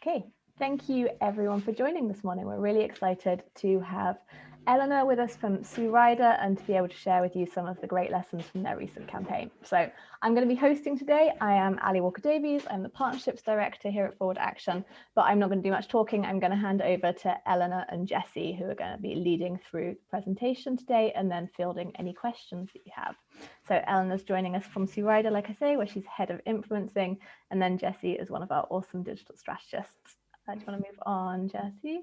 Okay, thank you everyone for joining this morning. We're really excited to have Elinor with us from Sue Ryder and to be able to share with you some of the great lessons from their recent campaign. So I'm going to be hosting today. I am Walker Davies. I'm the Partnerships Director here at Forward Action, but I'm not going to do much talking. I'm going to hand over to Elinor and Jessie, who are going to be leading through the presentation today and then fielding any questions that you have. So Elinor's joining us from Sue Ryder, like I say, where she's head of influencing, and then Jessie is one of our awesome digital strategists. I just want to move on, Jessie.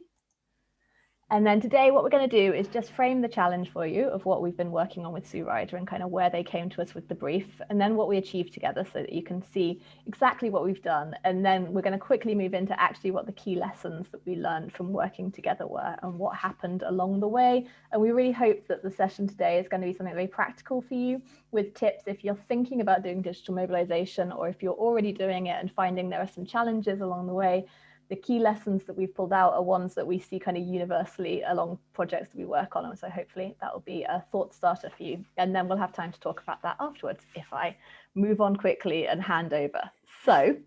And then today what we're going to do is just frame the challenge for you of what we've been working on with Sue Ryder and kind of where they came to us with the brief and then what we achieved together so that you can see exactly what we've done. And then we're going to quickly move into actually what the key lessons that we learned from working together were and what happened along the way. And we really hope that the session today is going to be something very practical for you with tips if you're thinking about doing digital mobilization or if you're already doing it and finding there are some challenges along the way. The key lessons that we've pulled out are ones that we see kind of universally along projects that we work on. And so hopefully that will be a thought starter for you. And then we'll have time to talk about that afterwards if I move on quickly and hand over. So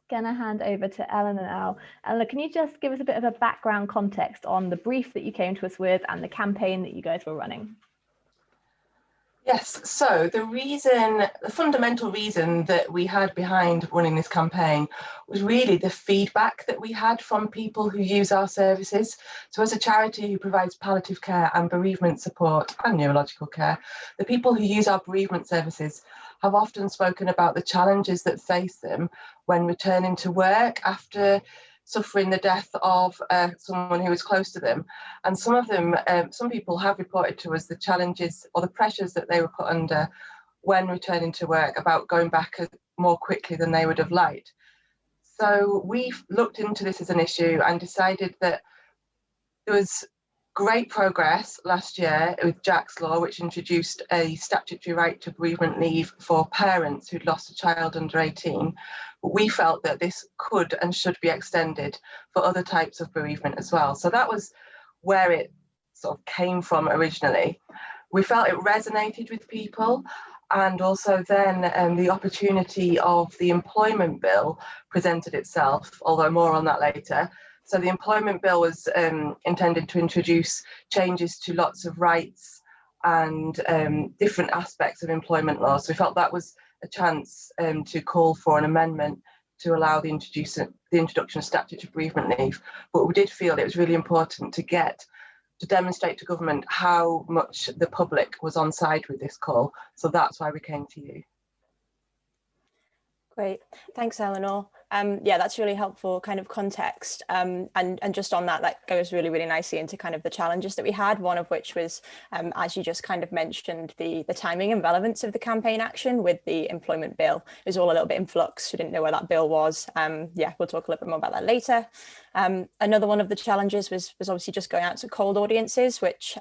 gonna hand over to Elinor now. Elinor, can you just give us a bit of a background context on the brief that you came to us with and the campaign that you guys were running? Yes, so the fundamental reason that we had behind running this campaign was really the feedback that we had from people who use our services. So as a charity who provides palliative care and bereavement support and neurological care, the people who use our bereavement services have often spoken about the challenges that face them when returning to work after suffering the death of someone who was close to them. And some of them, some people have reported to us the challenges or the pressures that they were put under when returning to work about going back more quickly than they would have liked. So we've looked into this as an issue and decided that there was great progress last year with Jack's Law, which introduced a statutory right to bereavement leave for parents who'd lost a child under 18. But we felt that this could and should be extended for other types of bereavement as well. So that was where it sort of came from originally. We felt it resonated with people, and also then the opportunity of the employment bill presented itself, although more on that later. So the employment bill was intended to introduce changes to lots of rights and different aspects of employment law. So we felt that was a chance to call for an amendment to allow the introduction of statutory bereavement leave. But we did feel it was really important to demonstrate to government how much the public was on side with this call. So that's why we came to you. Great, thanks, Elinor. Yeah, that's really helpful kind of context. And just on that, that goes really, really nicely into kind of the challenges that we had, one of which was, as you just kind of mentioned, the timing and relevance of the campaign action with the employment bill. It was all a little bit in flux. We didn't know where that bill was. Yeah, we'll talk a little bit more about that later. Another one of the challenges was obviously just going out to cold audiences, which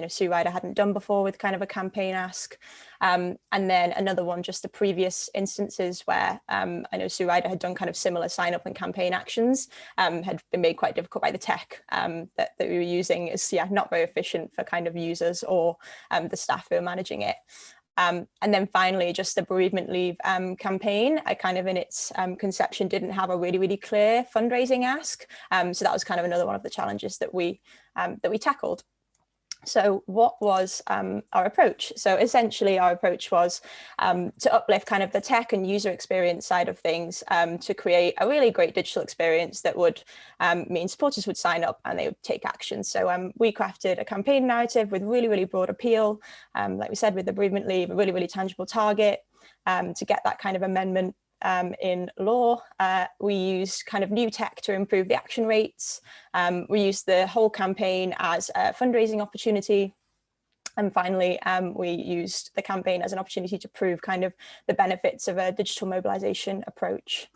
Sue Ryder hadn't done before with kind of a campaign ask. And then another one, just the previous instances where I know Sue Ryder had done kind of similar sign up and campaign actions had been made quite difficult by the tech that we were using is not very efficient for kind of users or the staff who are managing it. And then finally, just the bereavement leave campaign, I kind of in its conception didn't have a really, really clear fundraising ask. So that was kind of another one of the challenges that we tackled. So what was our approach? So essentially our approach was to uplift kind of the tech and user experience side of things to create a really great digital experience that would mean supporters would sign up and they would take action. So we crafted a campaign narrative with really, really broad appeal, like we said, with the bereavement leave, a really, really tangible target to get that kind of amendment in law. We used kind of new tech to improve the action rates. We used the whole campaign as a fundraising opportunity. And finally, we used the campaign as an opportunity to prove kind of the benefits of a digital mobilization approach.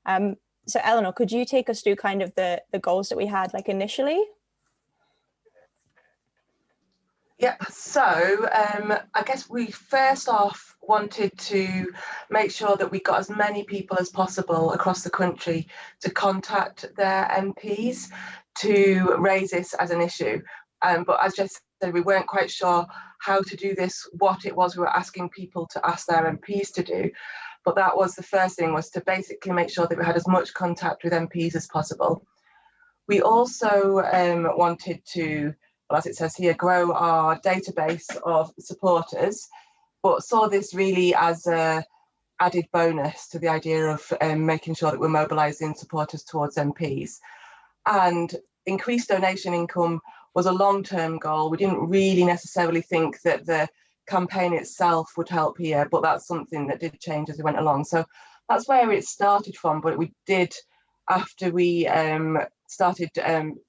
So Elinor, could you take us through kind of the goals that we had like initially? Yeah, so I guess we first off wanted to make sure that we got as many people as possible across the country to contact their MPs to raise this as an issue. But as Jess said, we weren't quite sure how to do this, what it was we were asking people to ask their MPs to do. But that was the first thing, was to basically make sure that we had as much contact with MPs as possible. We also wanted to, well, as it says here, grow our database of supporters, but saw this really as a added bonus to the idea of making sure that we're mobilising supporters towards MPs. And increased donation income was a long-term goal. We didn't really necessarily think that the campaign itself would help here, but that's something that did change as we went along. So that's where it started from, but we did, after we started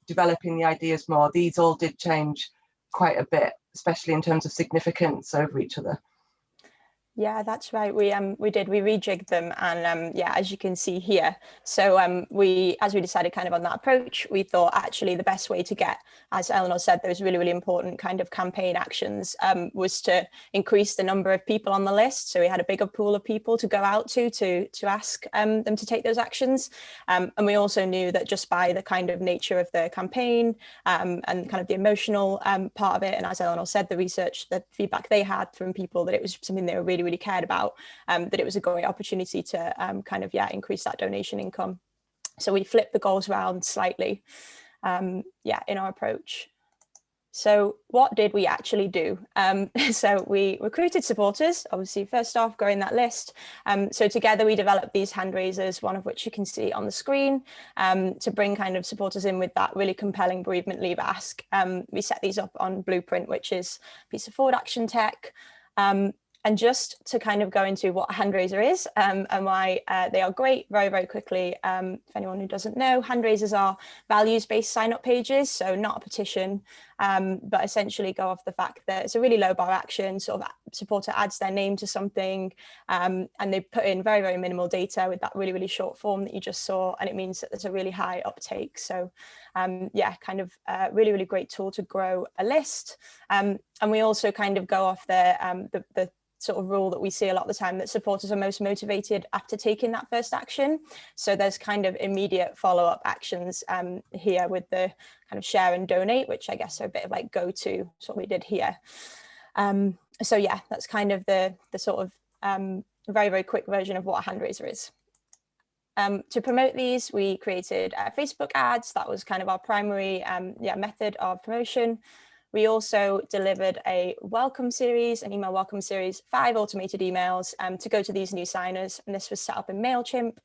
developing the ideas more, these all did change quite a bit, especially in terms of significance over each other. Yeah, that's right. We rejigged them, and yeah, as you can see here. So as we decided kind of on that approach, we thought actually the best way to get, as Elinor said, those really, really important kind of campaign actions was to increase the number of people on the list. So we had a bigger pool of people to go out to ask them to take those actions. And we also knew that just by the kind of nature of the campaign and kind of the emotional part of it, and as Elinor said, the research, the feedback they had from people, that it was something they were really cared about, that it was a great opportunity to kind of, yeah, increase that donation income. So we flipped the goals around slightly, yeah, in our approach. So what did we actually do? So we recruited supporters, obviously, first off, growing that list. So together we developed these hand raisers, one of which you can see on the screen, to bring kind of supporters in with that really compelling bereavement leave ask. We set these up on Blueprint, which is a piece of forward action tech. And just to kind of go into what a hand raiser is and why they are great very, very quickly. For anyone who doesn't know, hand raisers are values-based sign-up pages, so not a petition, but essentially go off the fact that it's a really low bar action, sort of supporter adds their name to something, and they put in very, very minimal data with that really, really short form that you just saw, and it means that there's a really high uptake. So yeah, kind of a really, really great tool to grow a list. And we also kind of go off the sort of rule that we see a lot of the time, that supporters are most motivated after taking that first action. So there's kind of immediate follow-up actions here with the kind of share and donate, which I guess are a bit of like go-to, that's what we did here. So yeah, that's kind of the sort of very, very quick version of what a hand raiser is. To promote these, we created Facebook ads. That was kind of our primary method of promotion. We also delivered a welcome series, an email welcome series, 5 automated emails to go to these new signers. And this was set up in MailChimp.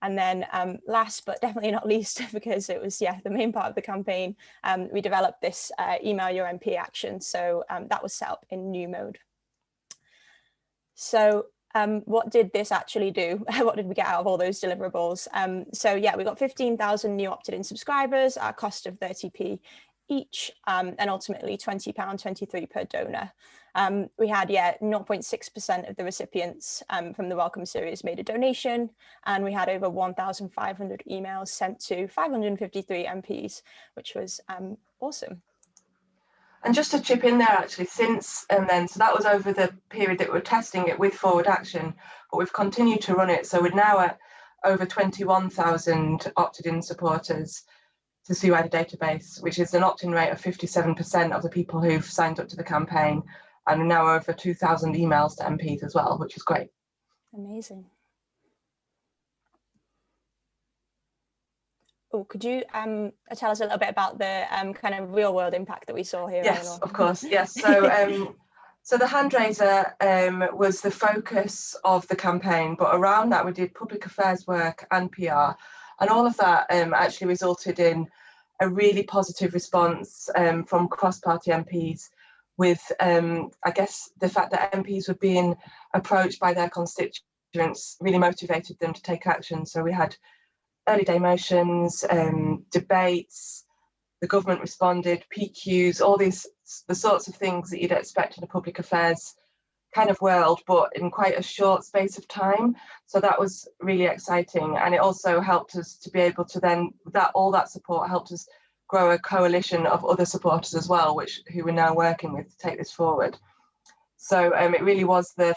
And then last, but definitely not least, because it was, yeah, the main part of the campaign, we developed this email your MP action. So that was set up in new mode. So what did this actually do? What did we get out of all those deliverables? So yeah, we got 15,000 new opted-in subscribers at a cost of 30p each, and ultimately £20.23 per donor. We had 0.6% of the recipients from the welcome series made a donation, and we had over 1,500 emails sent to 553 MPs, which was awesome. And just to chip in there, actually, since then, so that was over the period that we were testing it with forward action, but we've continued to run it. So we're now at over 21,000 opted-in supporters to Sue Ryder database, which is an opt-in rate of 57% of the people who've signed up to the campaign, and now over 2,000 emails to MPs as well, which is great. Amazing. Oh, could you tell us a little bit about the kind of real world impact that we saw here? Yes, Elinor? of course. Yes. So, so the hand raiser was the focus of the campaign, but around that we did public affairs work and PR, and all of that actually resulted in a really positive response from cross-party MPs, with I guess the fact that MPs were being approached by their constituents really motivated them to take action. So we had early day motions, debates, the government responded, PQs, all these, the sorts of things that you'd expect in a public affairs kind of world, but in quite a short space of time. So that was really exciting. And it also helped us to be able to then, all that support helped us grow a coalition of other supporters as well, who we're now working with to take this forward. So it really was the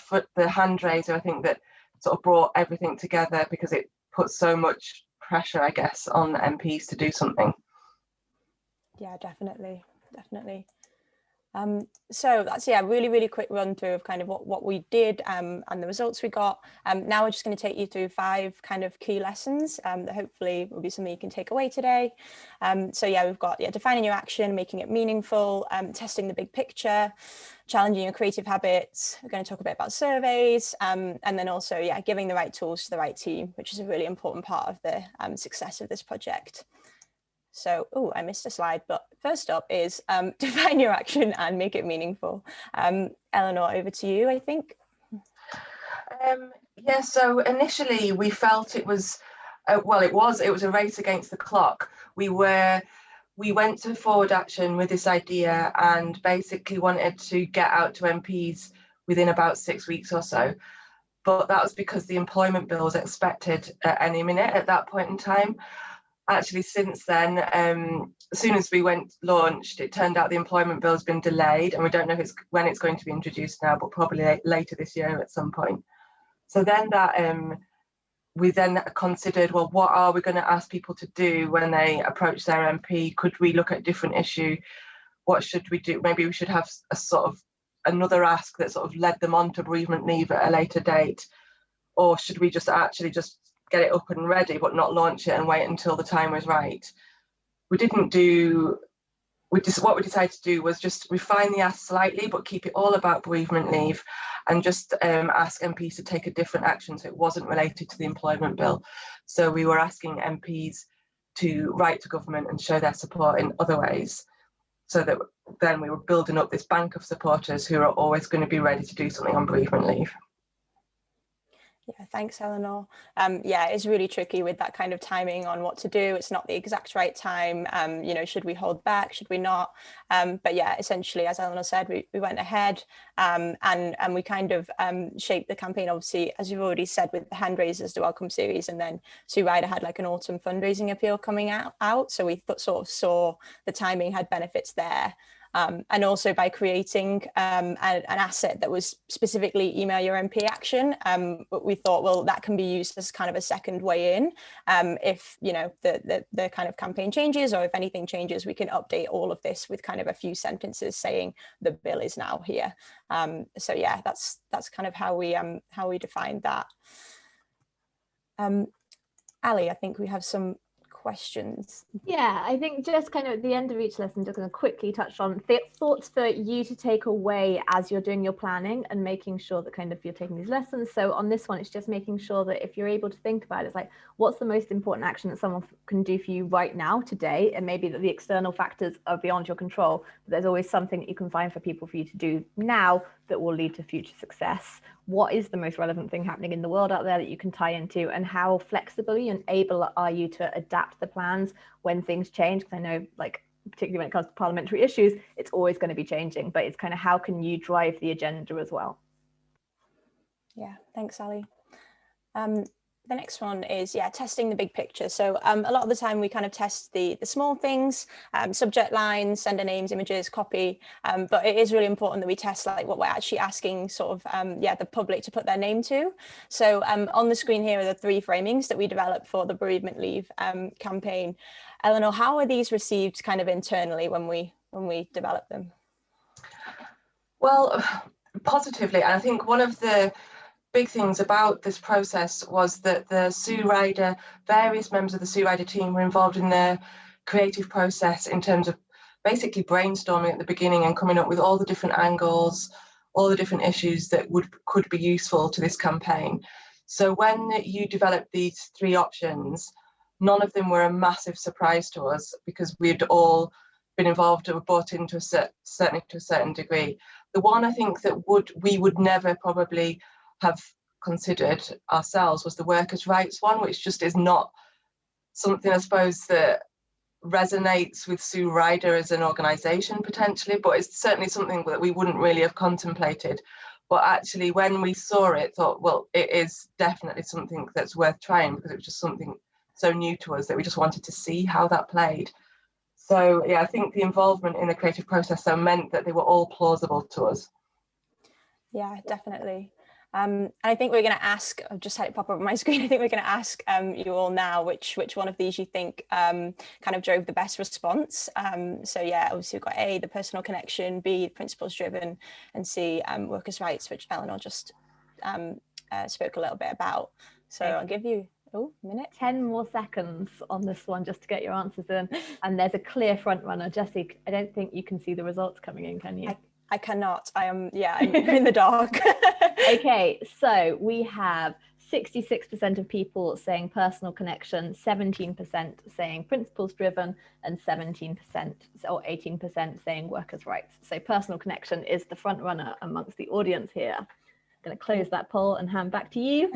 hand raiser, I think, that sort of brought everything together, because it put so much pressure, I guess, on the MPs to do something. Yeah, definitely. So that's, yeah, really quick run through of kind of what we did and the results we got. Now we're just going to take you through 5 kind of key lessons that hopefully will be something you can take away today. So yeah, we've got defining your action, making it meaningful, testing the big picture, challenging your creative habits. We're going to talk a bit about surveys, and then also giving the right tools to the right team, which is a really important part of the success of this project. So, I missed a slide, but first up is define your action and make it meaningful. Elinor, over to you, I think. Yeah, so initially we felt it was, it was a race against the clock. We went to Forward Action with this idea and basically wanted to get out to MPs within about 6 weeks or so. But that was because the employment bill was expected at any minute at that point in time. Actually, since then, as soon as we launched, it turned out the employment bill has been delayed, and we don't know when it's going to be introduced now, but probably later this year at some point. So then we then considered, well, what are we going to ask people to do when they approach their MP? Could we look at a different issue? What should we do? Maybe we should have a sort of another ask that sort of led them on to bereavement leave at a later date, or should we just get it up and ready but not launch it and wait until the time was right? What we decided to do was just refine the ask slightly but keep it all about bereavement leave, and just ask MPs to take a different action so it wasn't related to the employment bill. So we were asking MPs to write to government and show their support in other ways, so that then we were building up this bank of supporters who are always going to be ready to do something on bereavement leave. Yeah, thanks, Elinor. It's really tricky with that kind of timing on what to do. It's not the exact right time. Should we hold back? Should we not? But yeah, essentially, as Elinor said, we went ahead and we kind of shaped the campaign, obviously, as you've already said, with the hand raisers, the welcome series, and then Sue Ryder had like an autumn fundraising appeal coming out. So we sort of saw the timing had benefits there. And also by creating an asset that was specifically email your MP action, we thought, well, that can be used as kind of a second way in. If the kind of campaign changes, or if anything changes, we can update all of this with kind of a few sentences saying the bill is now here. So yeah, that's kind of how we defined that. Ali, I think we have some questions. Yeah, I think just kind of at the end of each lesson, just going to quickly touch on thoughts for you to take away as you're doing your planning and making sure that kind of you're taking these lessons. So on this one, it's just making sure that if you're able to think about it, it's like, what's the most important action that someone can do for you right now, today? And maybe that the external factors are beyond your control, but there's always something that you can find for people for you to do now that will lead to future success. What is the most relevant thing happening in the world out there that you can tie into, and how flexibly and able are you to adapt the plans when things change? Because I know, like, particularly when it comes to parliamentary issues, it's always going to be changing, but it's kind of how can you drive the agenda as well? Yeah, thanks, Ali. The next one is, testing the big picture. So a lot of the time we kind of test the small things, subject lines, sender names, images, copy, but it is really important that we test like what we're actually asking sort of, the public to put their name to. So on the screen here are the 3 framings that we developed for the bereavement leave campaign. Elinor, how are these received kind of internally when we develop them? Well, positively. And I think one of the big things about this process was that various members of the Sue Ryder team were involved in the creative process in terms of basically brainstorming at the beginning and coming up with all the different angles, all the different issues that could be useful to this campaign. So when you develop these 3 options, none of them were a massive surprise to us, because we'd all been involved or bought into certainly to a certain degree. The one I think that we would never probably have considered ourselves was the workers' rights one, which just is not something, I suppose, that resonates with Sue Ryder as an organisation potentially, but it's certainly something that we wouldn't really have contemplated. But actually, when we saw it, thought, well, it is definitely something that's worth trying, because it was just something so new to us that we just wanted to see how that played. So yeah, I think the involvement in the creative process meant that they were all plausible to us. Yeah, definitely. And I think we're going to ask, I've just had it pop up on my screen, I think we're going to ask you all now which one of these you think kind of drove the best response. So yeah, obviously we've got A, the personal connection, B, principles driven, and C, workers' rights, which Elinor just spoke a little bit about. So I'll give you a minute. 10 more seconds on this one just to get your answers in. And there's a clear front runner. Jessie, I don't think you can see the results coming in, can you? I cannot. I'm in the dark. Okay, so we have 66% of people saying personal connection, 17% saying principles driven, and 17% or 18% saying workers' rights. So personal connection is the front runner amongst the audience here. I'm going to close that poll and hand back to you.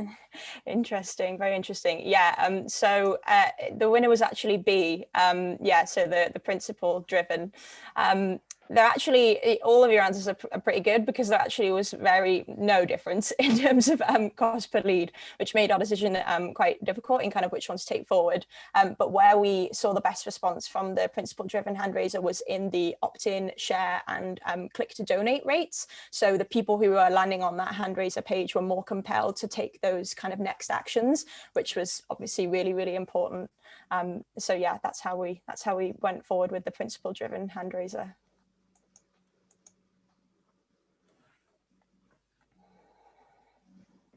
Interesting, very interesting. Yeah, so the winner was actually B. So the principle driven. They're actually, all of your answers are pretty good, because there actually was no difference in terms of cost per lead, which made our decision quite difficult in kind of which ones to take forward. But where we saw the best response from the principle driven hand raiser was in the opt-in, share and click to donate rates. So the people who were landing on that hand raiser page were more compelled to take those kind of next actions, which was obviously really, really important. So yeah, that's how we went forward with the principle driven hand raiser.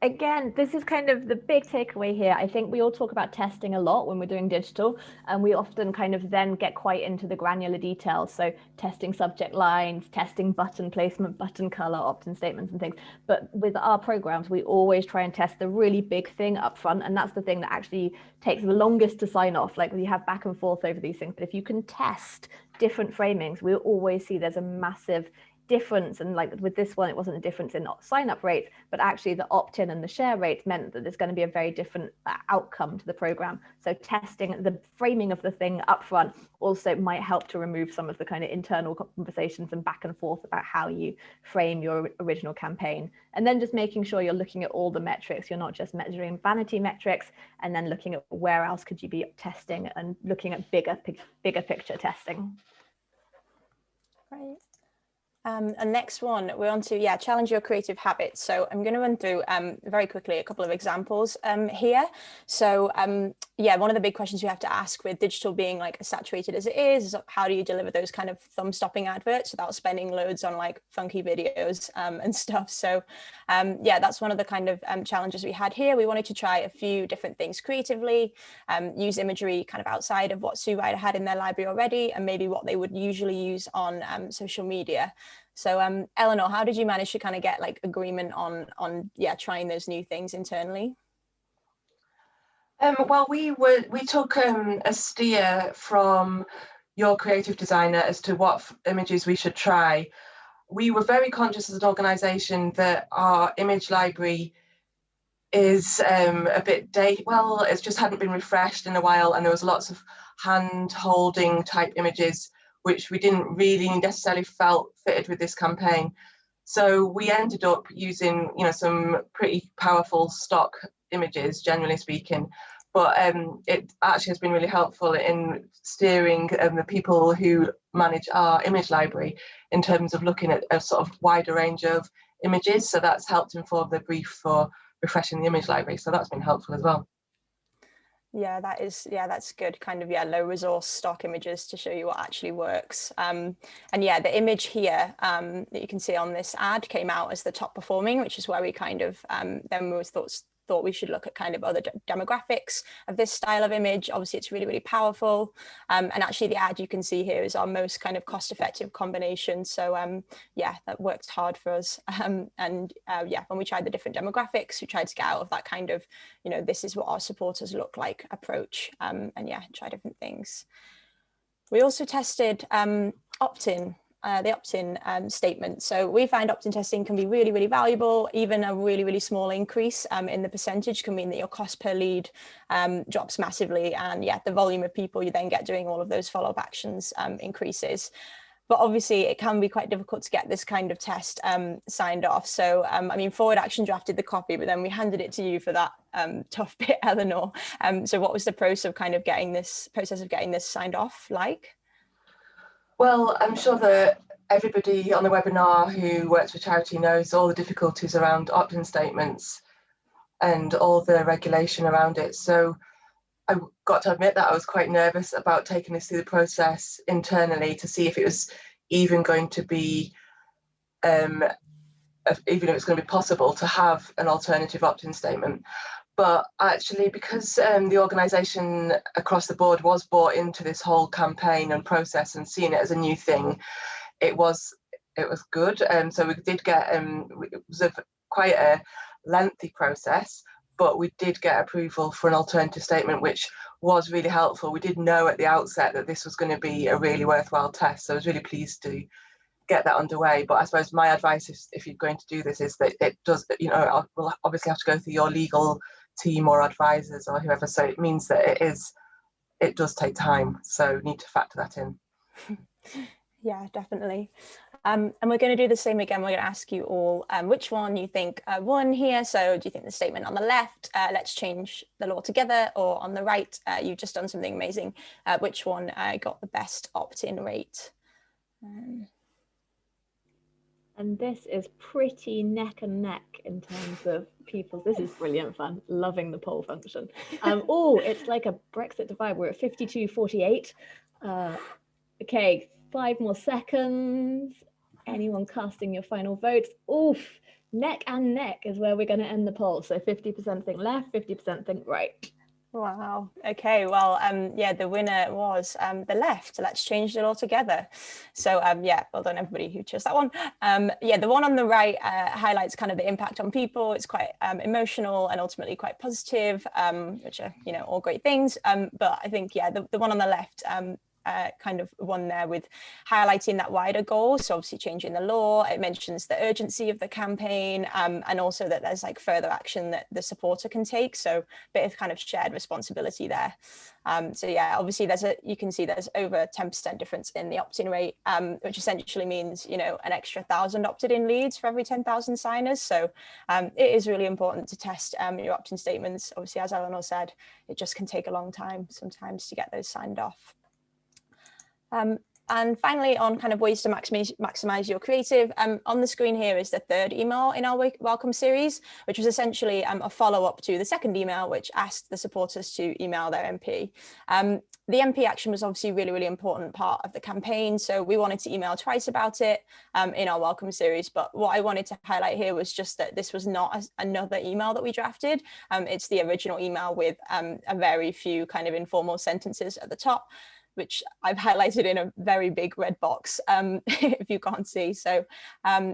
Again, this is kind of the big takeaway here. I think we all talk about testing a lot when we're doing digital, and we often kind of then get quite into the granular details. So testing subject lines, testing button placement, button color, opt-in statements and things. But with our programs, we always try and test the really big thing up front. And that's the thing that actually takes the longest to sign off. Like, we have back and forth over these things. But if you can test different framings, we always see there's a massive difference. And like with this one, it wasn't a difference in sign-up rates, but actually the opt-in and the share rates meant that there's going to be a very different outcome to the program. So testing the framing of the thing up front also might help to remove some of the kind of internal conversations and back and forth about how you frame your original campaign. And then just making sure you're looking at all the metrics. You're not just measuring vanity metrics, and then looking at where else could you be testing and looking at bigger picture testing. Right. And next one, we're on to, challenge your creative habits. So I'm going to run through very quickly a couple of examples here. So one of the big questions you have to ask with digital being like as saturated as it is how do you deliver those kind of thumb-stopping adverts without spending loads on like funky videos and stuff. So that's one of the kind of challenges we had here. We wanted to try a few different things creatively, use imagery kind of outside of what Sue Ryder had in their library already, and maybe what they would usually use on social media. So Elinor, how did you manage to kind of get like agreement on trying those new things internally? Well, we took a steer from your creative designer as to what images we should try. We were very conscious as an organisation that our image library is a bit dated. Well, it just hadn't been refreshed in a while, and there was lots of hand-holding type images which we didn't really necessarily felt fitted with this campaign. So we ended up using, some pretty powerful stock images, generally speaking. But it actually has been really helpful in steering the people who manage our image library in terms of looking at a sort of wider range of images. So that's helped inform the brief for refreshing the image library. So that's been helpful as well. Yeah, that's good. Kind of, low resource stock images to show you what actually works. And the image here that you can see on this ad came out as the top performing, which is where we kind of then we thought we should look at kind of other demographics of this style of image. Obviously, it's really, really powerful. And actually the ad you can see here is our most kind of cost-effective combination. So that worked hard for us. When we tried the different demographics, we tried to get out of that kind of, this is what our supporters look like approach, try different things. We also tested opt-in. The opt-in statement. So we find opt-in testing can be really, really valuable. Even a really, really small increase in the percentage can mean that your cost per lead drops massively. And the volume of people you then get doing all of those follow-up actions increases. But obviously it can be quite difficult to get this kind of test signed off. So, Forward Action drafted the copy, but then we handed it to you for that tough bit, Elinor. So what was the process of getting this signed off like? Well, I'm sure that everybody on the webinar who works for charity knows all the difficulties around opt-in statements and all the regulation around it. So I got to admit that I was quite nervous about taking this through the process internally to see if it was even going to be, even if it's going to be possible to have an alternative opt-in statement. But actually, because the organisation across the board was bought into this whole campaign and process and seeing it as a new thing, it was good. So we did get, it was quite a lengthy process, but we did get approval for an alternative statement, which was really helpful. We did know at the outset that this was going to be a really worthwhile test, so I was really pleased to get that underway. But I suppose my advice, if you're going to do this, is that it does, we'll obviously have to go through your legal team or advisors or whoever, so it means that it does take time, so you need to factor that in. Yeah, definitely. And we're going to do the same again. We're going to ask you all which one you think won here. So do you think the statement on the left, let's change the law together, or on the right, you've just done something amazing, which one got the best opt-in rate? And this is pretty neck and neck in terms of people. This is brilliant fun. Loving the poll function. Oh, it's like a Brexit divide. We're at 52-48. Okay, 5 more seconds. Anyone casting your final votes? Oof, neck and neck is where we're going to end the poll. So 50% think left, 50% think right. Wow. Okay. Well, yeah, the winner was the left. Let's change it all together. So yeah, well done everybody who chose that one. Yeah, the one on the right highlights kind of the impact on people. It's quite emotional and ultimately quite positive, which are, you know, all great things. But I think, yeah, the one on the left kind of won there with highlighting that wider goal. So obviously changing the law, it mentions the urgency of the campaign, and also that there's like further action that the supporter can take. So a bit of kind of shared responsibility there. So yeah, obviously you can see there's over 10% difference in the opt-in rate, which essentially means, you know, an extra 1,000 opted-in leads for every 10,000 signers. So it is really important to test your opt-in statements. Obviously, as Elinor said, it just can take a long time sometimes to get those signed off. And finally, on kind of ways to maximize your creative, on the screen here is the third email in our welcome series, which was essentially a follow-up to the second email, which asked the supporters to email their MP. The MP action was obviously a really, really important part of the campaign, so we wanted to email twice about it in our welcome series. But what I wanted to highlight here was just that this was not another email that we drafted. It's the original email with a very few kind of informal sentences at the top, which I've highlighted in a very big red box, if you can't see. So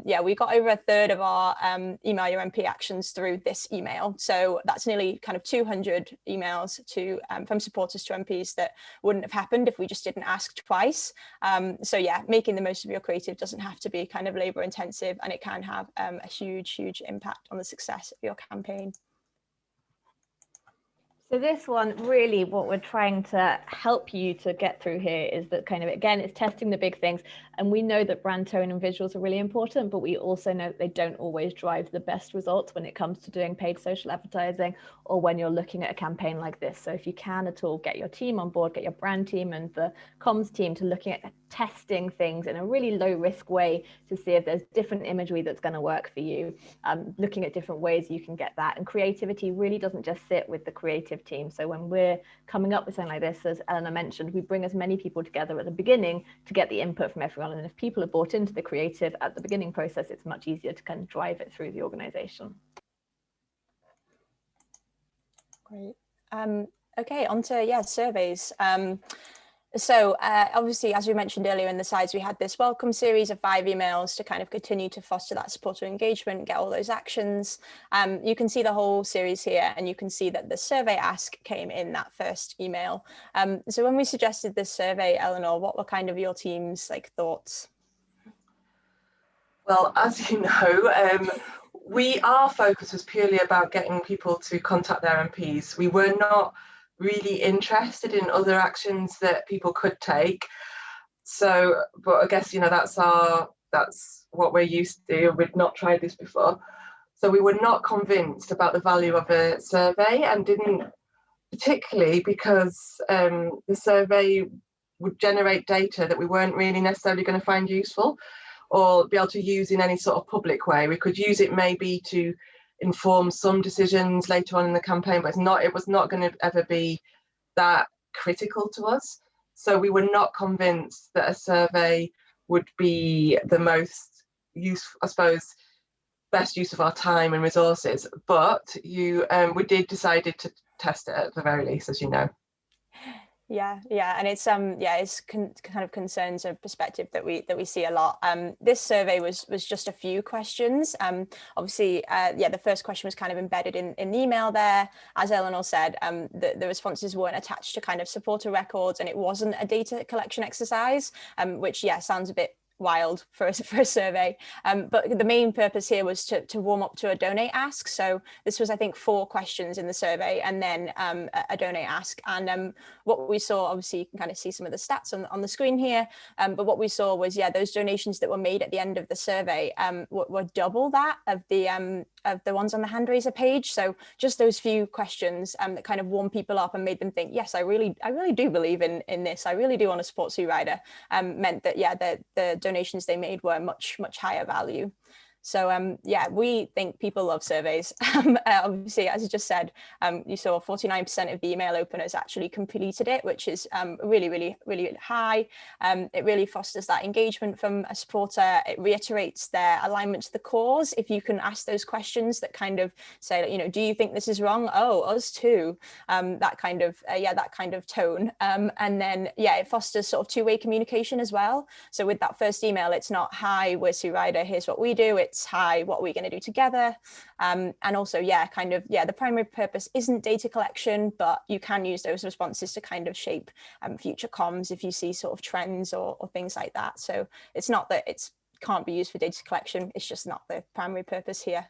yeah, we got over a third of our email your MP actions through this email. So that's nearly kind of 200 emails to from supporters to MPs that wouldn't have happened if we just didn't ask twice. So yeah, making the most of your creative doesn't have to be kind of labor intensive, and it can have a huge, huge impact on the success of your campaign. So this one, really what we're trying to help you to get through here is that kind of, again, it's testing the big things. And we know that brand tone and visuals are really important, but we also know that they don't always drive the best results when it comes to doing paid social advertising or when you're looking at a campaign like this. So if you can at all, get your team on board, get your brand team and the comms team to looking at testing things in a really low risk way to see if there's different imagery that's going to work for you, looking at different ways you can get that. And creativity really doesn't just sit with the creative team. So when we're coming up with something like this, as Elinor mentioned, we bring as many people together at the beginning to get the input from everyone. And if people are bought into the creative at the beginning process, it's much easier to kind of drive it through the organization. Great. Okay, on to surveys. So obviously, as we mentioned earlier in the slides, we had this welcome series of 5 emails to kind of continue to foster that supporter engagement, get all those actions. You can see the whole series here, and you can see that the survey ask came in that first email. So when we suggested this survey, Elinor, what were kind of your team's thoughts? Well, as you know, our focus was purely about getting people to contact their MPs. We were not really interested in other actions that people could take. So, but I guess, that's what we're used to. We'd not tried this before. So we were not convinced about the value of a survey, and didn't, particularly because the survey would generate data that we weren't really necessarily going to find useful. or be able to use in any sort of public way. We could use it maybe to inform some decisions later on in the campaign, but it was not going to ever be that critical to us. So we were not convinced that a survey would be the most useful, I suppose, best use of our time and resources. But we did decided to test it at the very least, as you know. Yeah, and it's kind of concerns and perspective that we see a lot. This survey was just a few questions. Obviously, the first question was kind of embedded in the email there. As Elinor said, the responses weren't attached to kind of supporter records, and it wasn't a data collection exercise, which sounds a bit wild for a survey, but the main purpose here was to warm up to a donate ask. So this was, I think, 4 questions in the survey, and then a donate ask. And what we saw, obviously you can kind of see some of the stats on the screen here, but what we saw was those donations that were made at the end of the survey were double that of the ones on the hand raiser page. So just those few questions that kind of warmed people up and made them think, yes, I really do believe in this, I really do want to support Sue Ryder, meant that the donations they made were much higher value. So we think people love surveys. Obviously, as you just said, you saw 49% of the email openers actually completed it, which is really high. It really fosters that engagement from a supporter. It reiterates their alignment to the cause. If you can ask those questions that kind of say, do you think this is wrong? Oh, us too. That kind of tone. And then it fosters sort of two-way communication as well. So with that first email, it's not, hi, we're Sue Ryder, here's what we do. It's, hi, what are we going to do together? And also, the primary purpose isn't data collection, but you can use those responses to kind of shape future comms if you see sort of trends or things like that. So it's not that it can't be used for data collection, it's just not the primary purpose here.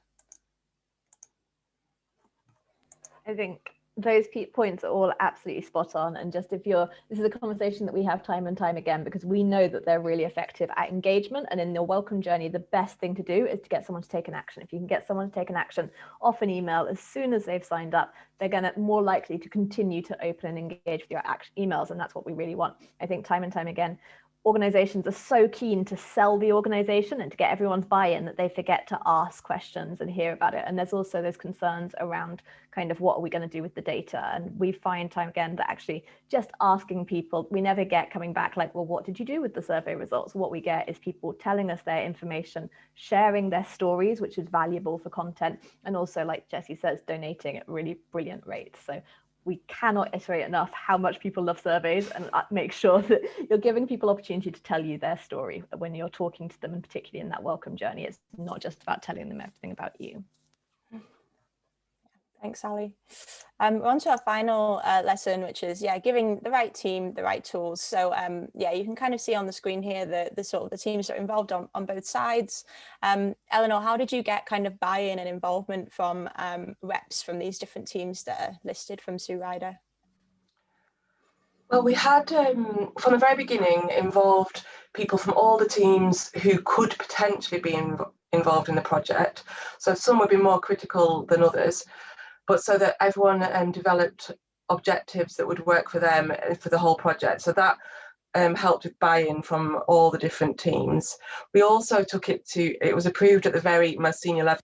I think those points are all absolutely spot on. And just this is a conversation that we have time and time again, because we know that they're really effective at engagement. And in the welcome journey, the best thing to do is to get someone to take an action. If you can get someone to take an action off an email as soon as they've signed up, they're going to more likely to continue to open and engage with your emails. And that's what we really want. I think time and time again, organizations are so keen to sell the organization and to get everyone's buy-in that they forget to ask questions and hear about it. And there's also those concerns around kind of what are we going to do with the data? And we find time again that actually just asking people, we never get coming back like, well, what did you do with the survey results? What we get is people telling us their information, sharing their stories, which is valuable for content. And also, like Jessie says, donating at really brilliant rates. So we cannot iterate enough how much people love surveys, and make sure that you're giving people opportunity to tell you their story when you're talking to them, and particularly in that welcome journey. It's not just about telling them everything about you. Thanks, Sally. We're on to our final lesson, which is giving the right team the right tools. So you can kind of see on the screen here the sort of the teams that are involved on both sides. Elinor, how did you get kind of buy-in and involvement from reps from these different teams that are listed from Sue Ryder? Well, we had from the very beginning involved people from all the teams who could potentially be involved in the project. So some would be more critical than others, but so that everyone developed objectives that would work for them for the whole project. So that helped with buy-in from all the different teams. We also took it was approved at the very most senior level.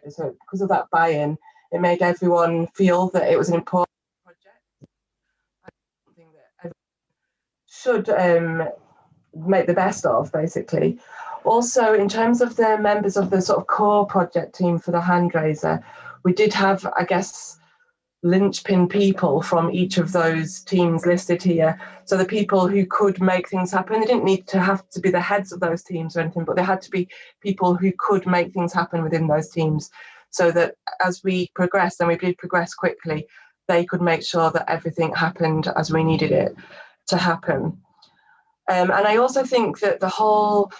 So because of that buy-in, it made everyone feel that it was an important project. Something that everyone should make the best of, basically. Also, in terms of the members of the sort of core project team for the hand raiser, we did have, I guess, linchpin people from each of those teams listed here. So the people who could make things happen, they didn't need to have to be the heads of those teams or anything, but they had to be people who could make things happen within those teams, so that as we progressed, and we did progress quickly, they could make sure that everything happened as we needed it to happen. And I also think that the whole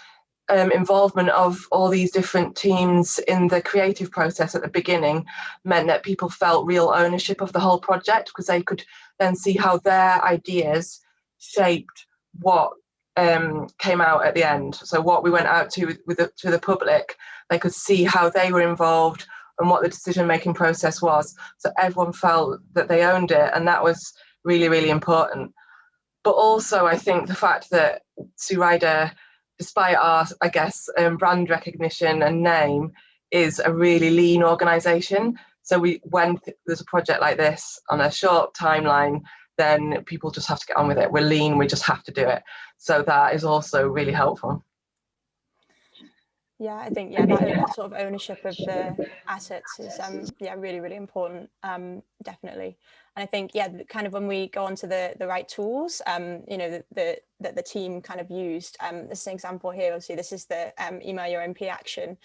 involvement of all these different teams in the creative process at the beginning meant that people felt real ownership of the whole project, because they could then see how their ideas shaped what came out at the end. So what we went out to the public, they could see how they were involved and what the decision-making process was. So everyone felt that they owned it, and that was really, really important. But also, I think the fact that Sue Ryder despite our, I guess, brand recognition and name, is a really lean organisation. So when there's a project like this on a short timeline, then people just have to get on with it. We're lean, we just have to do it. So that is also really helpful. Yeah, I think that sort of ownership of the assets is really, really important, definitely. And I think kind of when we go on to the right tools, that the team kind of used. This is an example here. Obviously, this is the email your MP action,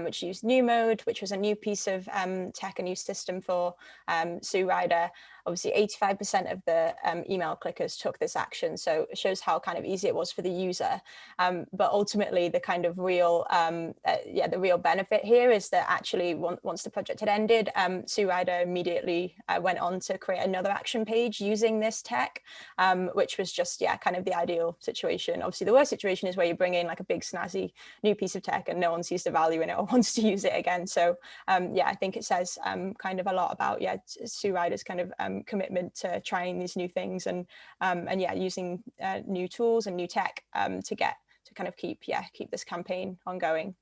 which used new mode, which was a new piece of tech, a new system for Sue Ryder. Obviously, 85% of the email clickers took this action, so it shows how kind of easy it was for the user. But ultimately, the kind of real, the real benefit here is that actually once the project had ended, Sue Ryder immediately went on to create another action page using this tech, which was just kind of the ideal situation. Obviously, the worst situation is where you bring in like a big snazzy new piece of tech and no one sees the value in it or wants to use it again. So I think it says kind of a lot about Sue Ryder's kind of commitment to trying these new things and using new tools and new tech to kind of keep this campaign ongoing.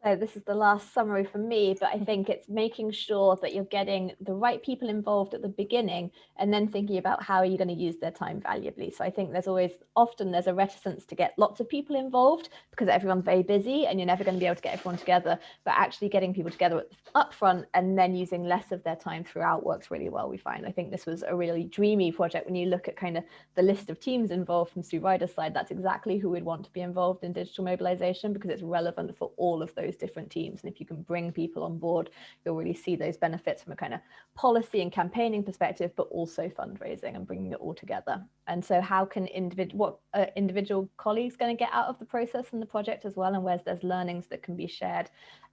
So this is the last summary for me, but I think it's making sure that you're getting the right people involved at the beginning and then thinking about how are you going to use their time valuably. So I think there's a reticence to get lots of people involved because everyone's very busy and you're never going to be able to get everyone together, but actually getting people together up front and then using less of their time throughout works really well, we find. I think this was a really dreamy project. When you look at kind of the list of teams involved from Sue Ryder's side, that's exactly who we'd want to be involved in digital mobilization because it's relevant for all of those different teams. And if you can bring people on board, you'll really see those benefits from a kind of policy and campaigning perspective, but also fundraising and bringing it all together. And so how can individual colleagues going to get out of the process and the project as well, and where's there's learnings that can be shared.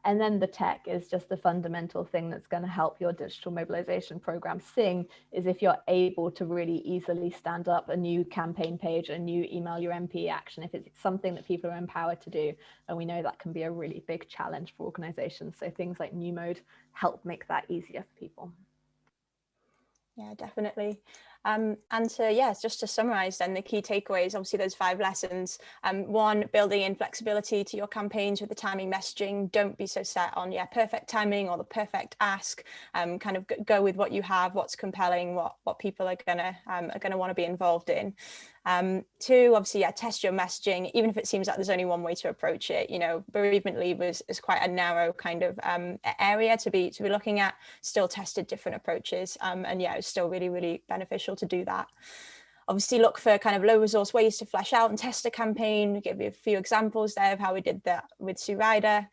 And then the tech is just the fundamental thing that's going to help your digital mobilization program sing, is if you're able to really easily stand up a new campaign page, a new email your MP action, if it's something that people are empowered to do. And we know that can be a really big challenge for organizations. So things like new mode help make that easier for people. Yeah, definitely. And so, just to summarize then, the key takeaways, obviously those 5 lessons. 1, building in flexibility to your campaigns with the timing messaging. Don't be so set on perfect timing or the perfect ask. Kind of go with what you have, what's compelling, what people are gonna want to be involved in. 2, obviously, test your messaging, even if it seems like there's only one way to approach it. Bereavement leave is quite a narrow kind of area to be looking at. Still tested different approaches, and it's still really, really beneficial to do that. Obviously, look for kind of low resource ways to flesh out and test a campaign. Give you a few examples there of how we did that with Sue Ryder.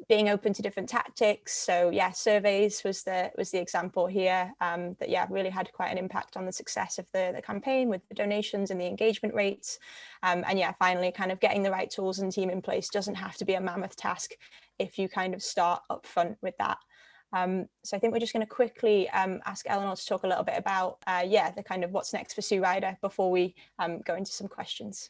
Being open to different tactics. So surveys was the example here that really had quite an impact on the success of the campaign with the donations and the engagement rates. And finally, kind of getting the right tools and team in place doesn't have to be a mammoth task if you kind of start up front with that. So I think we're just going to quickly ask Elinor to talk a little bit about the kind of what's next for Sue Ryder before we go into some questions.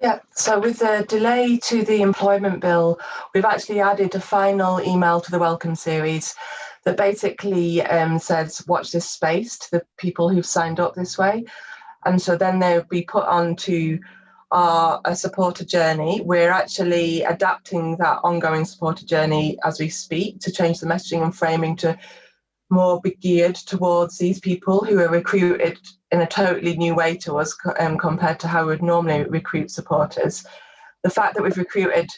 Yeah, so with the delay to the employment bill, we've actually added a final email to the welcome series that basically says watch this space to the people who've signed up this way. And so then they'll be put onto a supporter journey. We're actually adapting that ongoing supporter journey as we speak to change the messaging and framing to more be geared towards these people who are recruited in a totally new way to us compared to how we would normally recruit supporters. The fact that we've recruited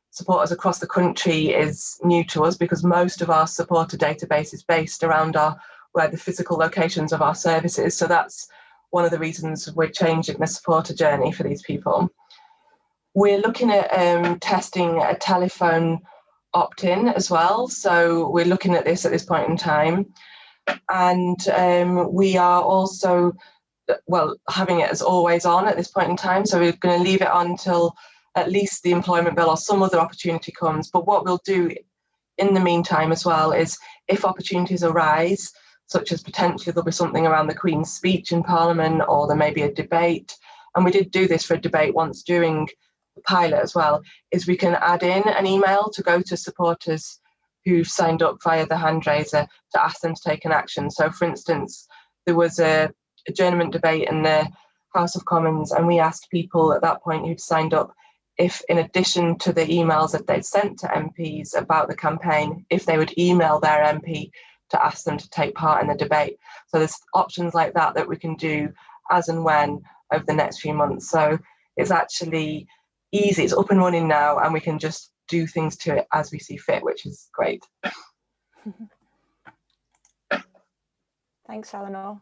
supporters across the country is new to us because most of our supporter database is based around where the physical locations of our services. So that's one of the reasons we're changing the supporter journey for these people. We're looking at testing a telephone opt-in as well. So we're looking at this point in time. And we are also, having it as always on at this point in time. So we're going to leave it on until at least the employment bill or some other opportunity comes. But what we'll do in the meantime as well is if opportunities arise, such as potentially there'll be something around the Queen's speech in Parliament, or there may be a debate. And we did do this for a debate once during the pilot as well, is we can add in an email to go to supporters who've signed up via the hand raiser to ask them to take an action. So for instance, there was a adjournment debate and the House of Commons, and we asked people at that point who'd signed up if, in addition to the emails that they'd sent to MPs about the campaign, if they would email their MP to ask them to take part in the debate. So there's options like that that we can do as and when over the next few months. So it's actually easy, it's up and running now, and we can just do things to it as we see fit, which is great. Thanks, Elinor.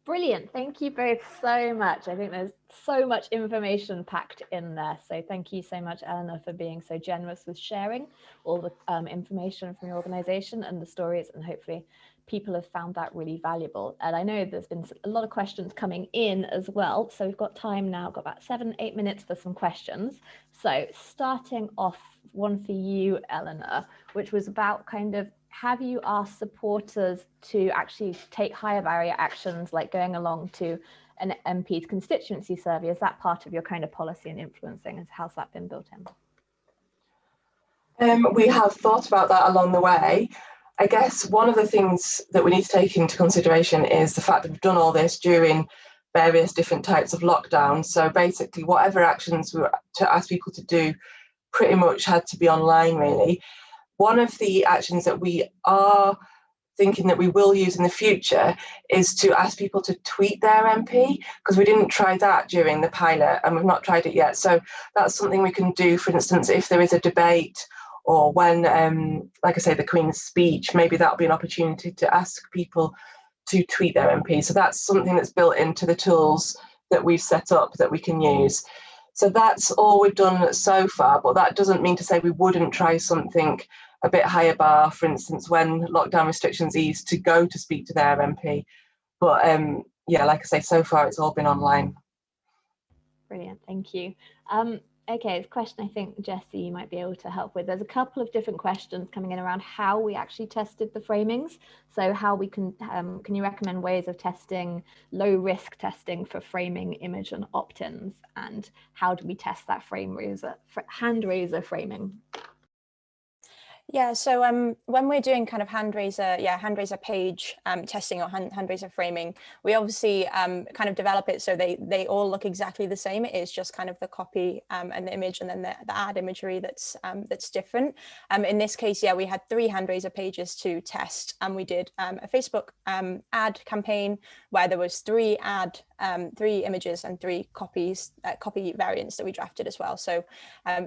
Brilliant. Thank you both so much. I think there's so much information packed in there. So thank you so much, Elinor, for being so generous with sharing all the information from your organisation and the stories, and hopefully people have found that really valuable. And I know there's been a lot of questions coming in as well. So we've got time now, got about 7-8 minutes for some questions. So starting off, one for you, Elinor, which was about kind of, have you asked supporters to actually take higher barrier actions, like going along to an MP's constituency survey? Is that part of your kind of policy and influencing? How's that been built in? We have thought about that along the way. I guess one of the things that we need to take into consideration is the fact that we've done all this during various different types of lockdown. So basically, whatever actions we were to ask people to do pretty much had to be online, really. One of the actions that we are thinking that we will use in the future is to ask people to tweet their MP, because we didn't try that during the pilot and we've not tried it yet. So that's something we can do, for instance, if there is a debate or when, like I say, the Queen's speech, maybe that'll be an opportunity to ask people to tweet their MP. So that's something that's built into the tools that we've set up that we can use. So that's all we've done so far, but that doesn't mean to say we wouldn't try something a bit higher bar, for instance, when lockdown restrictions ease, to go to speak to their MP. But yeah, like I say, so far it's all been online. Brilliant, thank you. Okay, it's a question I think, Jessie, you might be able to help with. There's a couple of different questions coming in around how we actually tested the framings. So how we can you recommend ways of testing, low risk testing for framing, image and opt-ins? And how do we test that hand raiser framing? Yeah, so when we're doing kind of hand raiser page testing or hand raiser framing, we obviously kind of develop it so they all look exactly the same. It is just kind of the copy and the image, and then the ad imagery that's different. In this case, yeah, we had 3 hand raiser pages to test, and we did a Facebook ad campaign where there was 3 images and 3 copy variants that we drafted as well. So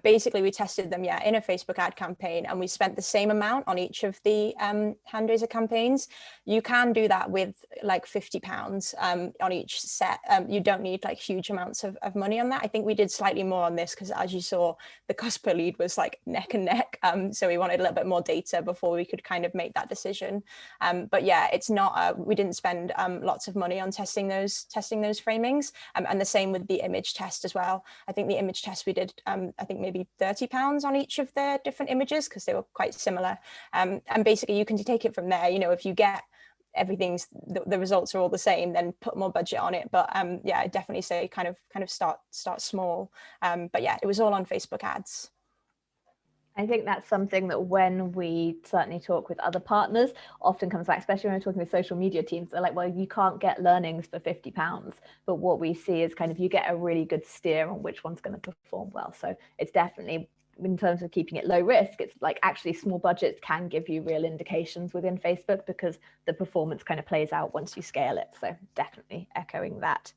basically we tested them, yeah, in a Facebook ad campaign, and we spent the same amount on each of the hand raiser campaigns. You can do that with like £50 on each set. You don't need like huge amounts of money on that. I think we did slightly more on this because, as you saw, the cost per lead was like neck and neck. So we wanted a little bit more data before we could kind of make that decision. But yeah, it's not, we didn't spend lots of money on testing those framings, and the same with the image test as well. I think the image test we did, I think maybe £30 on each of the different images because they were quite similar. And basically you can take it from there. You know, if you get the results are all the same, then put more budget on it. But yeah, I definitely say kind of start small. But yeah, it was all on Facebook ads. I think that's something that when we certainly talk with other partners often comes back, especially when we're talking with social media teams. They're like, well, you can't get learnings for £50. But what we see is kind of you get a really good steer on which one's going to perform well. So it's definitely, in terms of keeping it low risk, it's like actually small budgets can give you real indications within Facebook because the performance kind of plays out once you scale it. So definitely echoing that.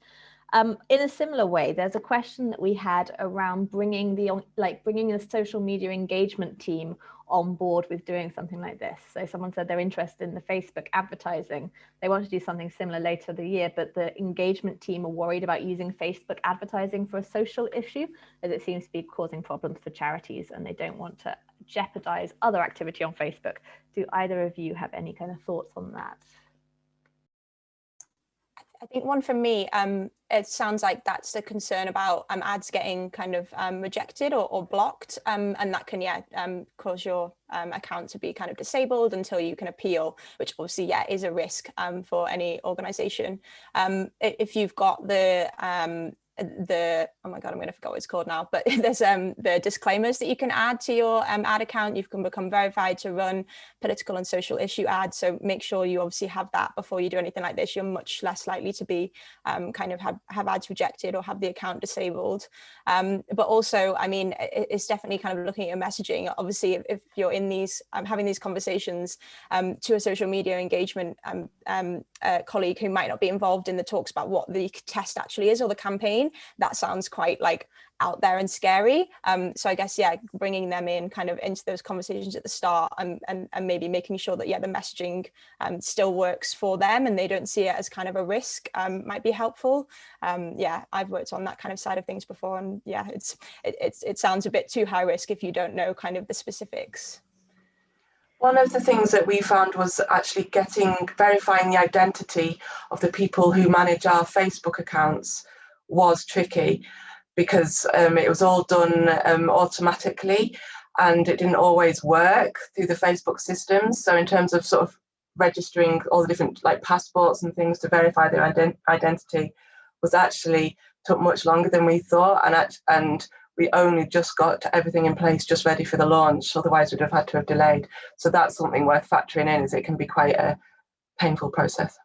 In a similar way, there's a question that we had around bringing the social media engagement team on board with doing something like this. So someone said they're interested in the Facebook advertising. They want to do something similar later the year, but the engagement team are worried about using Facebook advertising for a social issue, as it seems to be causing problems for charities, and they don't want to jeopardize other activity on Facebook. Do either of you have any kind of thoughts on that? I think one for me, it sounds like that's the concern about ads getting kind of rejected or blocked, and that can cause your account to be kind of disabled until you can appeal, which obviously is a risk for any organization. If you've got the oh my god, I'm going to forget what it's called now, but there's the disclaimers that you can add to your ad account. You can become verified to run political and social issue ads, so make sure you obviously have that before you do anything like this. You're much less likely to be kind of have ads rejected or have the account disabled. But also, I mean, it's definitely kind of looking at your messaging. Obviously, if you're in these having these conversations to a social media engagement colleague who might not be involved in the talks about what the test actually is or the campaign, that sounds quite like out there and scary. So I guess, yeah, bringing them in kind of into those conversations at the start and maybe making sure that, yeah, the messaging still works for them and they don't see it as kind of a risk might be helpful. Yeah, I've worked on that kind of side of things before, and yeah, it sounds a bit too high risk if you don't know kind of the specifics. One of the things that we found was actually verifying the identity of the people who manage our Facebook accounts was tricky, because it was all done automatically and it didn't always work through the Facebook systems. So in terms of sort of registering all the different like passports and things to verify their identity was actually took much longer than we thought, and we only just got everything in place just ready for the launch, otherwise we'd have had to have delayed. So that's something worth factoring in, is it can be quite a painful process.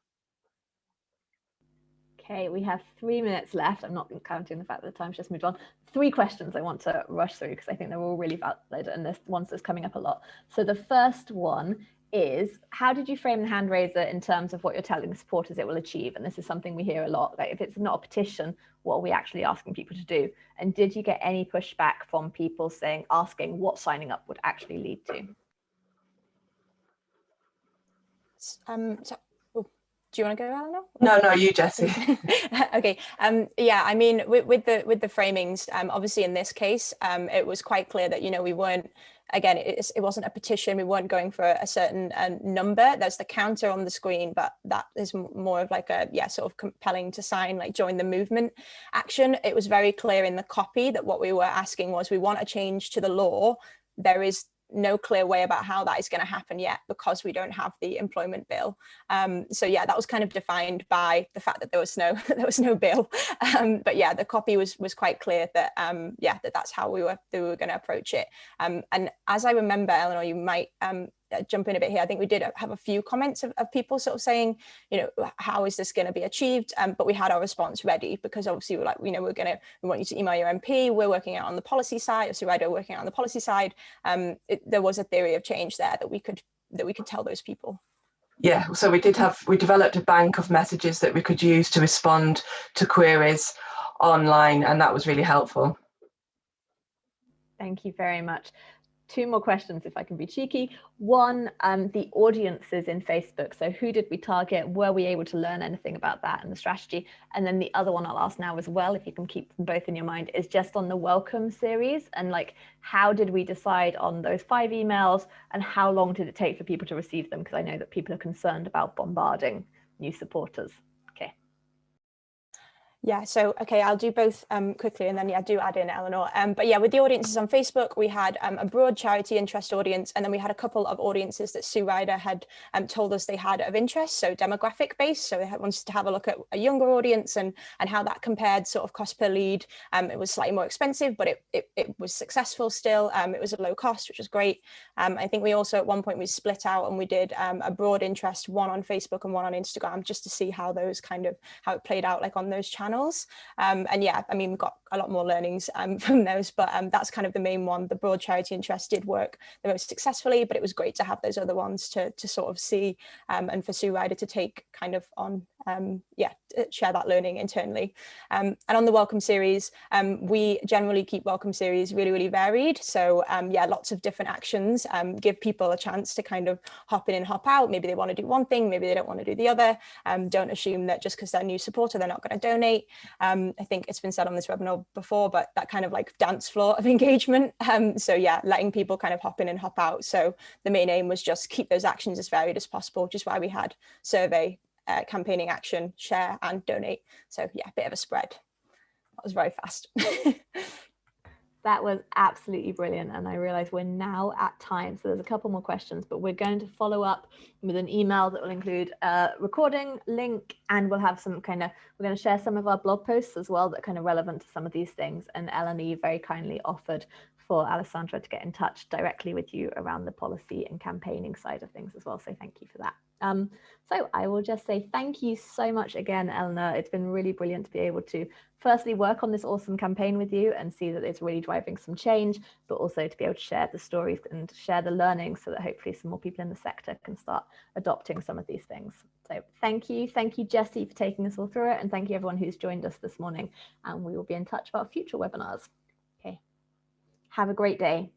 Okay, we have 3 minutes left. I'm not counting the fact that the time's just moved on. 3 questions I want to rush through because I think they're all really valid and there's ones that's coming up a lot. So the first one is, how did you frame the hand raiser in terms of what you're telling supporters it will achieve? And this is something we hear a lot, like if it's not a petition, what are we actually asking people to do? And did you get any pushback from people asking what signing up would actually lead to? Do you want to go, Elinor? No, you, Jessie. Okay. Yeah, I mean, with the framings, obviously in this case, it was quite clear that, you know, we weren't, again, it wasn't a petition. We weren't going for a certain number. There's the counter on the screen, but that is more of like a, yeah, sort of compelling to sign, like join the movement action. It was very clear in the copy that what we were asking was, we want a change to the law. There is no clear way about how that is going to happen yet because we don't have the employment bill. So yeah, that was kind of defined by the fact that there was no bill. But yeah, the copy was quite clear that yeah, that's how we were going to approach it. And as I remember, Elinor, you might jump in a bit here. I think we did have a few comments of people sort of saying, you know, how is this going to be achieved? But we had our response ready because obviously we're like, you know, we want you to email your MP. We're working out on the policy side, or Sue Ryder working out on the policy side. There was a theory of change there that we could tell those people. Yeah, so we developed a bank of messages that we could use to respond to queries online, and that was really helpful. Thank you very much. 2 more questions, if I can be cheeky. One, the audiences in Facebook. So who did we target? Were we able to learn anything about that and the strategy? And then the other one I'll ask now as well, if you can keep them both in your mind, is just on the welcome series. And like, how did we decide on those 5 emails and how long did it take for people to receive them? Because I know that people are concerned about bombarding new supporters. Okay. Yeah, so, okay, I'll do both quickly and then, yeah, do add in, Elinor. But yeah, with the audiences on Facebook, we had a broad charity interest audience, and then we had a couple of audiences that Sue Ryder had told us they had of interest, so demographic based. So they wanted to have a look at a younger audience and how that compared sort of cost per lead. It was slightly more expensive, but it was successful still. It was a low cost, which was great. I think we also, at one point, we split out and we did a broad interest, one on Facebook and one on Instagram, just to see how those how it played out like on those channels. And yeah, I mean, we've got a lot more learnings from those, but that's kind of the main one. The broad charity interest did work the most successfully, but it was great to have those other ones to sort of see, and for Sue Ryder to take kind of on, yeah, share that learning internally. And on the welcome series, we generally keep welcome series really, really varied. So yeah, lots of different actions, give people a chance to kind of hop in and hop out. Maybe they want to do one thing, maybe they don't want to do the other. Don't assume that just because they're a new supporter, they're not going to donate. I think it's been said on this webinar before, but that kind of like dance floor of engagement. So yeah, letting people kind of hop in and hop out. So the main aim was just keep those actions as varied as possible, which is why we had survey, campaigning action, share and donate. So yeah, a bit of a spread. That was very fast. That was absolutely brilliant. And I realize we're now at time. So there's a couple more questions, but we're going to follow up with an email that will include a recording link, and we'll have some we're going to share some of our blog posts as well that are kind of relevant to some of these things. And Elinor, you very kindly offered for Alessandra to get in touch directly with you around the policy and campaigning side of things as well. So thank you for that. So I will just say thank you so much again, Elinor. It's been really brilliant to be able to firstly work on this awesome campaign with you and see that it's really driving some change, but also to be able to share the stories and share the learnings so that hopefully some more people in the sector can start adopting some of these things. So thank you, Jessie, for taking us all through it, and thank you everyone who's joined us this morning, and we will be in touch about future webinars. Okay, have a great day.